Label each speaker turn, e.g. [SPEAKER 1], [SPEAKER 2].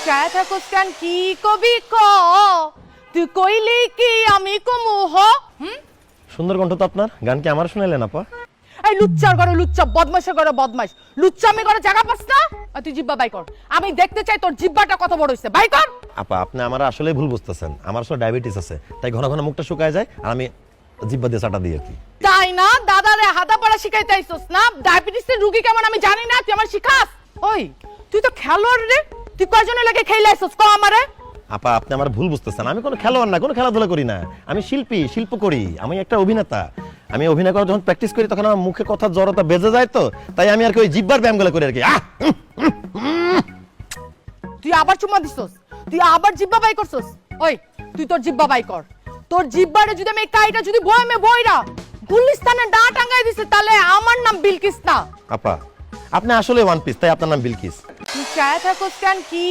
[SPEAKER 1] চায় থাকোস কেন কি কবি ক তুই কইলি কি আমি কমু হ
[SPEAKER 2] সুন্দর কণ্ঠ তো আপনার, গান কি আমার শুনাইলেন আপা?
[SPEAKER 1] এই লুচ্চার ঘরে লুচ্চা, বদমাশের ঘরে বদমাশ, লুচ্চামি করে জায়গা পাস না। আর তুই জিব্বা বাই কর, আমি দেখতে চাই তোর জিব্বাটা কত বড় হইছে, বাই কর।
[SPEAKER 2] আপা আপনি আমার আসলে ভুল বুঝতেছেন, আমার আসলে ডায়াবেটিস আছে, তাই ঘন ঘন মুখটা শুকায় যায় আর আমি জিব্বা দিয়ে চাটা দিই আর কি।
[SPEAKER 1] তাই না? দাদারে হাদা পড়া শিখাইতে আইছস না? ডায়াবেটিসের রোগী কেমন আমি জানি না, তুই আমার শিখাস? ওই তুই তো খেলোয়াড় রে, তুই কয়জনের লাগে খেলে আইছস ক আমারে?
[SPEAKER 2] আপা আপনি আমার ভুল বুঝতেছেন, আমি কোনো খেলোয়াড় না, কোনো খেলাধুলা করি না, আমি শিল্পী, শিল্প করি, আমি একটা অভিনেতা। আমি অভিনয় করার যখন প্র্যাকটিস করি তখন আমার মুখে কথা জড়তা বেজে যায়, তো তাই আমি আর কি ওই জিব্বার ব্যায়ামগুলো করি আর কি।
[SPEAKER 1] তুই আবার চুমা দিছস, তুই আবার জিব্বা বাই করছস। ওই তুই তোর জিব্বা বাই কর, তোর জিব্বারে যদি আমি কাইটা যদি বয়মে বইরা গুলিস্তানে ডা টাঙ্গাই দিছে তাহলে আমার নাম বিলকিস না।
[SPEAKER 2] আপা আপনি আসলে ওয়ান পিস, তাই আপনার নাম বিলকিস।
[SPEAKER 1] তুই চায় থাকোস কেন কি